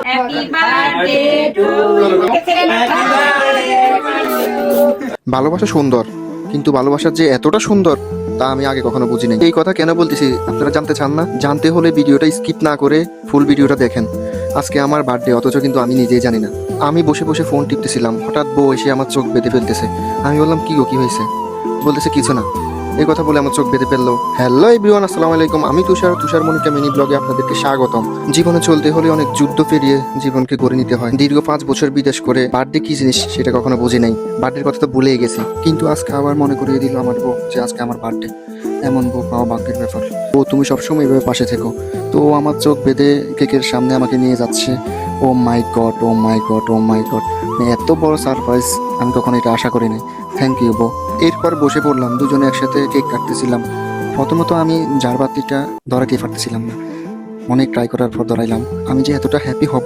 Happy birthday to ভালোবাসা সুন্দর, কিন্তু ভালোবাসা যে এতটা সুন্দর তা আমি আগে কখনো বুঝিনি। এই কথা কেন বলতেছি আপনারা জানতে চান না? জানতে হলে ভিডিওটা স্কিপ না করে ফুল ভিডিওটা দেখেন। আজকে আমার বার্থডে, অথচ কিন্তু আমি নিজেই জানি না। আমি বসে বসে ফোন টিপতেছিলাম, হঠাৎ বউ এসে আমার চোখ বেঁধে ফেলতেছে। আমি বললাম কি গো, কি হয়েছে? বলতেছে কিছু না। এই কথা বলে আমার চোখ বেঁধে ফেললো। হ্যালো এভরিওয়ান, আসসালামু আলাইকুম। আমি তুষার মনিকা মিনি ব্লগে আপনাদেরকে স্বাগতম। জীবনে চলতে হলে অনেক যুদ্ধ পেরিয়ে জীবনকে গড়ে নিতে হয়। দীর্ঘ 5 বছর বিদেশ করে বার্থডে কি জিনিস সেটা কখনো বুঝি নাই। বার্থডের কথা তো ভুলেই গেছি, কিন্তু আজকে আবার মনে করিয়ে দিল আমার বউ যে আজকে আমার বার্থডে। এমন বউ পাওয়া ভাগ্যের ব্যাপার। ও তুমি সবসময় এভাবে পাশে থেকো। তো ও আমার চোখ বেঁধে কেকের সামনে আমাকে নিয়ে যাচ্ছে। ও মাই গড, ও মাই গড, ও মাই গড, এত বড় সারপ্রাইজ আমি কখনো এটা আশা করিনি। থ্যাংক ইউ বউ। এরপর বসে পড়লাম, দুজনে একসাথে কেক কাটতেছিলাম। প্রথমত আমি ঝাড়বাতিটা ধরাতেই পারতেছিলাম না। অনেক ট্রাই করার পর ধরাইলাম। আমি যে এতটা হ্যাপি হব